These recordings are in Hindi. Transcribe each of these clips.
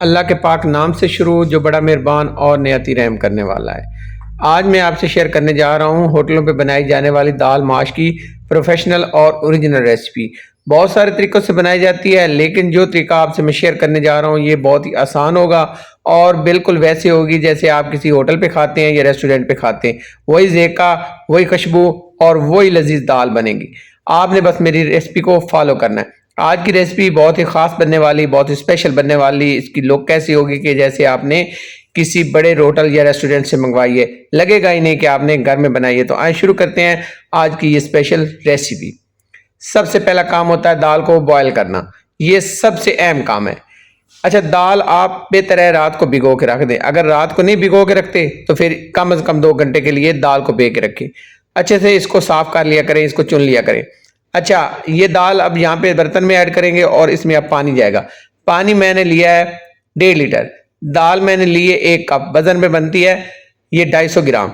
अल्लाह के पाक नाम से शुरू जो बड़ा मेहरबान और निहायती रहम करने वाला है। आज मैं आपसे शेयर करने जा रहा हूँ होटलों पे बनाई जाने वाली दाल माश की प्रोफेशनल और ओरिजिनल रेसिपी। बहुत सारे तरीक़ों से बनाई जाती है, लेकिन जो तरीका आपसे मैं शेयर करने जा रहा हूँ ये बहुत ही आसान होगा और बिल्कुल वैसे होगी जैसे आप किसी होटल पे खाते हैं या रेस्टोरेंट पे खाते हैं। वही ज़ायक़ा, वही खुशबू और वही लज़ीज़ दाल बनेगी। आपने बस मेरी रेसिपी को फॉलो करना है। आज की रेसिपी बहुत ही ख़ास बनने वाली, बहुत ही स्पेशल बनने वाली। इसकी लुक कैसी होगी कि जैसे आपने किसी बड़े होटल या रेस्टोरेंट से मंगवाई है, लगेगा ही नहीं कि आपने घर में बनाई है। तो आइए शुरू करते हैं आज की ये स्पेशल रेसिपी। सबसे पहला काम होता है दाल को बॉयल करना, ये सबसे अहम काम है। अच्छा, दाल आप बेहतर है रात को भिगो के रख दें। अगर रात को नहीं भिगो के रखते तो फिर कम से कम 2 घंटे के लिए दाल को भे के रखें। अच्छे से इसको साफ कर लिया करें, इसको चुन लिया करें। अच्छा, ये दाल अब यहाँ पे बर्तन में ऐड करेंगे और इसमें अब पानी जाएगा। पानी मैंने लिया है 1.5 लीटर। दाल मैंने ली है 1 कप, वजन में बनती है ये 250 ग्राम।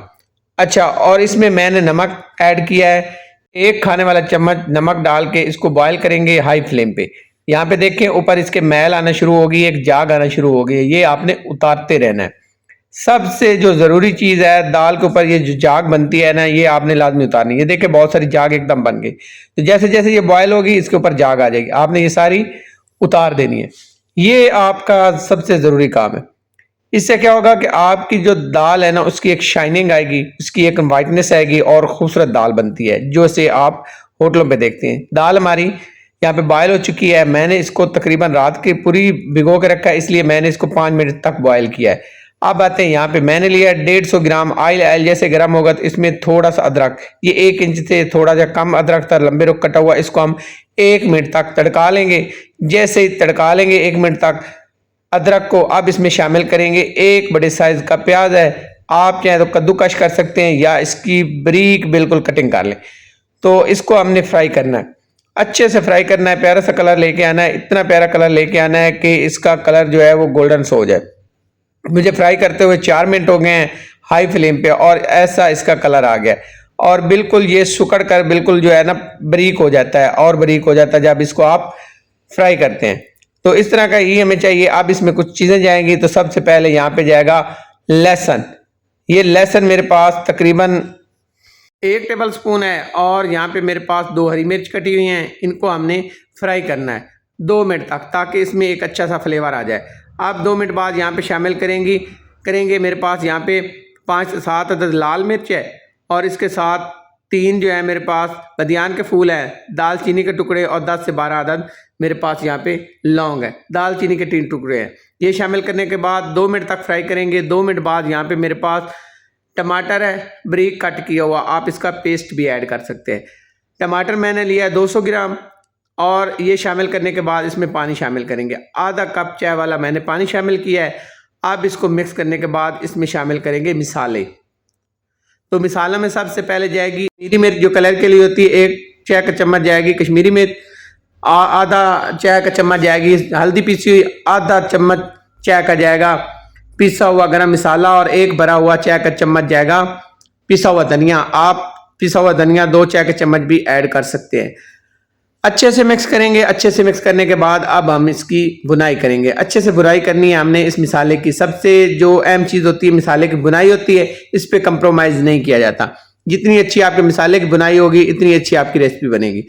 अच्छा, और इसमें मैंने नमक ऐड किया है, 1 खाने वाला चम्मच नमक डाल के इसको बॉयल करेंगे हाई फ्लेम पे। यहाँ पे देखें ऊपर इसके मैल आना शुरू होगी, एक जाग आना शुरू हो गई, ये आपने उतारते रहना है। सबसे जो ज़रूरी चीज़ है दाल के ऊपर ये जो जाग बनती है ना, ये आपने लाजमी उतारनी है। ये देखिए बहुत सारी जाग एकदम बन गई। तो जैसे जैसे ये बॉयल होगी इसके ऊपर जाग आ जाएगी, आपने ये सारी उतार देनी है। ये आपका सबसे ज़रूरी काम है। इससे क्या होगा कि आपकी जो दाल है ना उसकी एक शाइनिंग आएगी, उसकी एक वाइटनेस आएगी और खूबसूरत दाल बनती है जो से आप होटलों पे देखते हैं। दाल हमारी यहाँ पे बॉयल हो चुकी है। मैंने इसको तकरीबन रात की पूरी भिगो के रखा है, इसलिए मैंने इसको 5 मिनट तक बॉयल किया है। अब आते हैं यहाँ पे मैंने लिया 150 ग्राम ऑयल। ऑयल जैसे गर्म होगा तो इसमें थोड़ा सा अदरक, ये 1 इंच से थोड़ा सा कम अदरक था, लंबे रुख कटा हुआ, इसको हम 1 मिनट तक तड़का लेंगे। जैसे ही तड़का लेंगे 1 मिनट तक अदरक को, अब इसमें शामिल करेंगे 1 बड़े साइज का प्याज है। आप चाहे तो कद्दूकश कर सकते हैं या इसकी बारीक बिल्कुल कटिंग कर लें। तो इसको हमने फ्राई करना है, अच्छे से फ्राई करना है, प्यारा सा कलर लेके आना है। इतना प्यारा कलर लेके आना है कि इसका कलर जो है वो गोल्डन सा हो जाए। मुझे फ्राई करते हुए 4 मिनट हो गए हैं हाई फ्लेम पे और ऐसा इसका कलर आ गया और बिल्कुल ये सुकड़ कर बिल्कुल जो है ना बारीक हो जाता है और बारीक हो जाता है जब इसको आप फ्राई करते हैं। तो इस तरह का ही हमें चाहिए। अब इसमें कुछ चीज़ें जाएंगी। तो सबसे पहले यहाँ पे जाएगा लहसुन। ये लहसुन मेरे पास तकरीबन 1 टेबल स्पून है और यहाँ पे मेरे पास 2 हरी मिर्च कटी हुई हैं। इनको हमने फ्राई करना है 2 मिनट तक ताकि इसमें एक अच्छा सा फ्लेवर आ जाए। आप 2 मिनट बाद यहाँ पे शामिल करेंगे मेरे पास यहाँ पे 5 से 7 अदद लाल मिर्च है और इसके साथ 3 जो है मेरे पास बदियान के फूल हैं, दालचीनी के टुकड़े और 10 से 12 अदद मेरे पास यहाँ पे लौंग है, दालचीनी के 3 टुकड़े हैं। ये शामिल करने के बाद 2 मिनट तक फ्राई करेंगे। 2 मिनट बाद यहाँ पे मेरे पास टमाटर है बारीक कट किया हुआ, आप इसका पेस्ट भी ऐड कर सकते हैं। टमाटर मैंने लिया है 200 ग्राम और ये शामिल करने के बाद इसमें पानी शामिल करेंगे। आधा कप चाय वाला मैंने पानी शामिल किया है। अब इसको मिक्स करने के बाद इसमें शामिल करेंगे मिसाले। तो मिसालों में सबसे पहले जाएगी कश्मीरी मिर्च जो कलर के लिए होती है, 1 चाय का चम्मच जाएगी कश्मीरी मिर्च, आधा चाय का चम्मच जाएगी हल्दी पीसी हुई, आधा चम्मच चाय का जाएगा पिसा हुआ गरम मसाला और 1 भरा हुआ चाय का चम्मच जाएगा पिसा हुआ धनिया। आप पिसा हुआ धनिया 2 चाय के चम्मच भी ऐड कर सकते हैं। अच्छे से मिक्स करेंगे। अच्छे से मिक्स करने के बाद अब हम इसकी बुनाई करेंगे। अच्छे से बुनाई करनी है हमने इस मिसाले की। सबसे जो अहम चीज़ होती है मिसाले की बुनाई होती है, इस पे कंप्रोमाइज़ नहीं किया जाता। जितनी अच्छी आपके मिसाले की बुनाई होगी इतनी अच्छी आपकी रेसिपी बनेगी।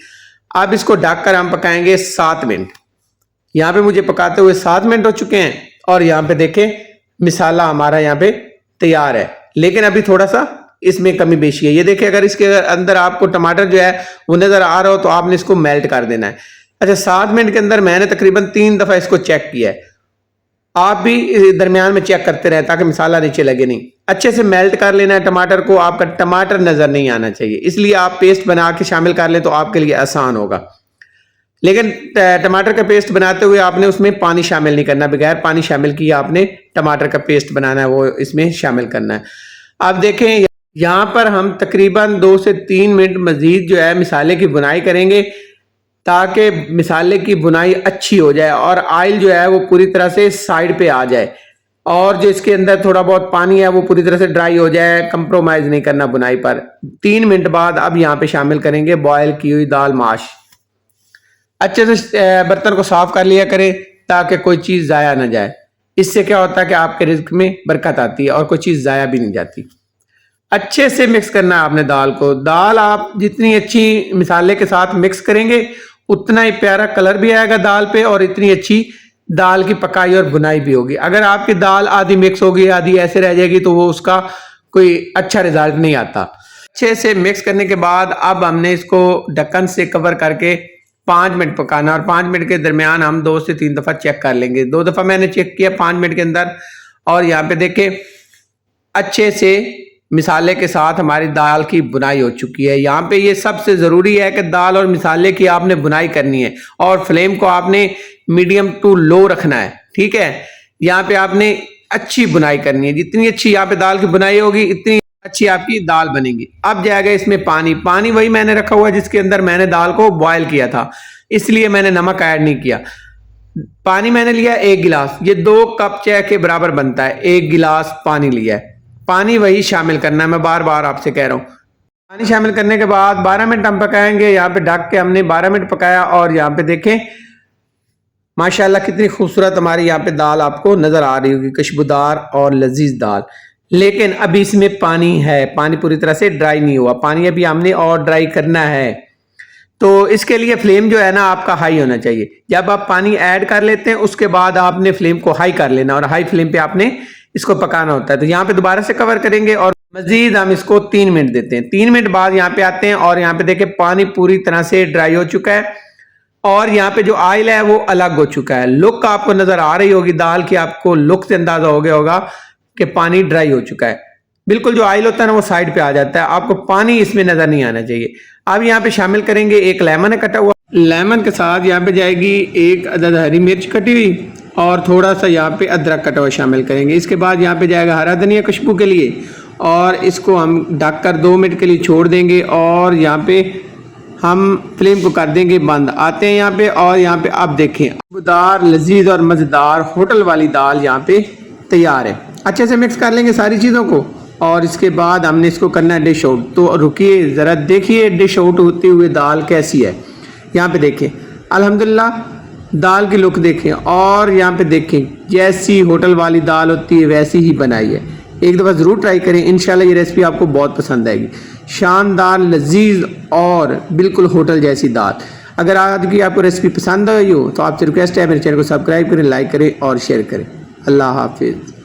अब इसको ढककर हम पकाएंगे 7 मिनट। यहाँ पे मुझे पकाते हुए 7 मिनट हो चुके हैं और यहाँ पे देखें मिसाला हमारा यहाँ पे तैयार है, लेकिन अभी थोड़ा सा इसमें कमी बेशी है। ये देखिए अगर इसके अंदर आपको टमाटर जो है वो नजर आ रहा हो तो आपने इसको मेल्ट कर देना है। अच्छा, 7 मिनट के अंदर मैंने तकरीबन 3 दफा इसको चेक किया है। आप भी दरमियान में चेक करते रहें ताकि मसाला नीचे लगे नहीं। अच्छे से मेल्ट कर लेना है टमाटर को, आपका टमाटर नजर नहीं आना चाहिए, इसलिए आप पेस्ट बना के शामिल कर लें तो आपके लिए आसान होगा। लेकिन टमाटर का पेस्ट बनाते हुए आपने उसमें पानी शामिल नहीं करना, बगैर पानी शामिल किए आपने टमाटर का पेस्ट बनाना है, वो इसमें शामिल करना है। अब देखें यहाँ पर हम तकरीबन 2 से 3 मिनट मजीद जो है मिसाले की बुनाई करेंगे ताकि मिसाले की बुनाई अच्छी हो जाए और ऑयल जो है वो पूरी तरह से साइड पे आ जाए और जो इसके अंदर थोड़ा बहुत पानी है वो पूरी तरह से ड्राई हो जाए। कंप्रोमाइज नहीं करना बुनाई पर। 3 मिनट बाद अब यहाँ पे शामिल करेंगे बॉयल की हुई दाल माश। अच्छे से बर्तन को साफ कर लिया करें ताकि कोई चीज़ ज़ाया ना जाए। इससे क्या होता है कि आपके रिज़्क में बरकत आती है और कोई चीज़ ज़ाया भी नहीं जाती। अच्छे से मिक्स करना है आपने दाल को। दाल आप जितनी अच्छी मसाले के साथ मिक्स करेंगे उतना ही प्यारा कलर भी आएगा दाल पे और इतनी अच्छी दाल की पकाई और बुनाई भी होगी। अगर आपकी दाल आधी मिक्स होगी आधी ऐसे रह जाएगी तो वो उसका कोई अच्छा रिजल्ट नहीं आता। अच्छे से मिक्स करने के बाद अब हमने इसको ढक्कन से कवर करके 5 मिनट पकाना और 5 मिनट के दरमियान हम 2 से 3 दफ़ा चेक कर लेंगे। 2 दफ़ा मैंने चेक किया 5 मिनट के अंदर और यहाँ पे देखें अच्छे से मिसाले के साथ हमारी दाल की बुनाई हो चुकी है। यहाँ पे ये सबसे ज़रूरी है कि दाल और मिसाले की आपने बुनाई करनी है और फ्लेम को आपने मीडियम टू लो रखना है, ठीक है। यहाँ पे आपने अच्छी बुनाई करनी है। जितनी अच्छी यहाँ पे दाल की बुनाई होगी इतनी अच्छी आपकी दाल बनेगी। अब जाएगा इसमें पानी। पानी वही मैंने रखा हुआ है जिसके अंदर मैंने दाल को बॉयल किया था, इसलिए मैंने नमक ऐड नहीं किया। पानी मैंने लिया 1 गिलास, ये 2 कप चाय के बराबर बनता है। 1 गिलास पानी लिया है। पानी वही शामिल करना है, मैं बार बार आपसे कह रहा हूँ। पानी शामिल करने के बाद 12 मिनट हम पकाएंगे। यहाँ पे ढक के हमने 12 मिनट पकाया और यहाँ पे देखें माशाल्लाह कितनी खूबसूरत हमारी यहाँ पे दाल आपको नजर आ रही होगी, खुशबूदार और लजीज दाल। लेकिन अभी इसमें पानी है, पानी पूरी तरह से ड्राई नहीं हुआ, पानी अभी हमने और ड्राई करना है। तो इसके लिए फ्लेम जो है ना आपका हाई होना चाहिए। जब आप पानी ऐड कर लेते हैं उसके बाद आपने फ्लेम को हाई कर लेना और हाई फ्लेम पे आपने इसको पकाना होता है। तो यहाँ पे दोबारा से कवर करेंगे और मजीद हम इसको 3 मिनट देते हैं। 3 मिनट बाद यहाँ पे आते हैं और यहाँ पे देखें पानी पूरी तरह से ड्राई हो चुका है और यहाँ पे जो ऑयल है वो अलग हो चुका है। लुक आपको नजर आ रही होगी दाल की, आपको लुक से अंदाजा हो गया होगा कि पानी ड्राई हो चुका है। बिल्कुल जो ऑयल होता है ना वो साइड पे आ जाता है, आपको पानी इसमें नजर नहीं आना चाहिए। अब यहाँ पे शामिल करेंगे 1 लेमन है कटा हुआ। लेमन के साथ यहाँ पे जाएगी 1 अदद हरी मिर्च कटी हुई और थोड़ा सा यहाँ पे अदरक कटा हुआ शामिल करेंगे। इसके बाद यहाँ पे जाएगा हरा धनिया खुशबू के लिए और इसको हम ढककर 2 मिनट के लिए छोड़ देंगे और यहाँ पे हम फ्लेम को कर देंगे बंद। आते हैं यहाँ पे और यहाँ पे आप देखें खुशबूदार लजीज और मज़ेदार होटल वाली दाल यहाँ पे तैयार है। अच्छे से मिक्स कर लेंगे सारी चीज़ों को और इसके बाद हमने इसको करना है डिश आउट। तो रुकिए ज़रा देखिए डिश आउट होते हुए दाल कैसी है। यहाँ पे देखें अल्हम्दुलिल्लाह दाल की लुक देखें और यहाँ पे देखें जैसी होटल वाली दाल होती है वैसी ही बनाई है। एक दफ़ा ज़रूर ट्राई करें, इंशाल्लाह ये रेसिपी आपको बहुत पसंद आएगी। शानदार लजीज और बिल्कुल होटल जैसी दाल। अगर आज की आपको रेसिपी पसंद आई हो तो आपसे रिक्वेस्ट है मेरे चैनल को सब्सक्राइब करें, लाइक करें और शेयर करें। अल्लाह हाफिज़।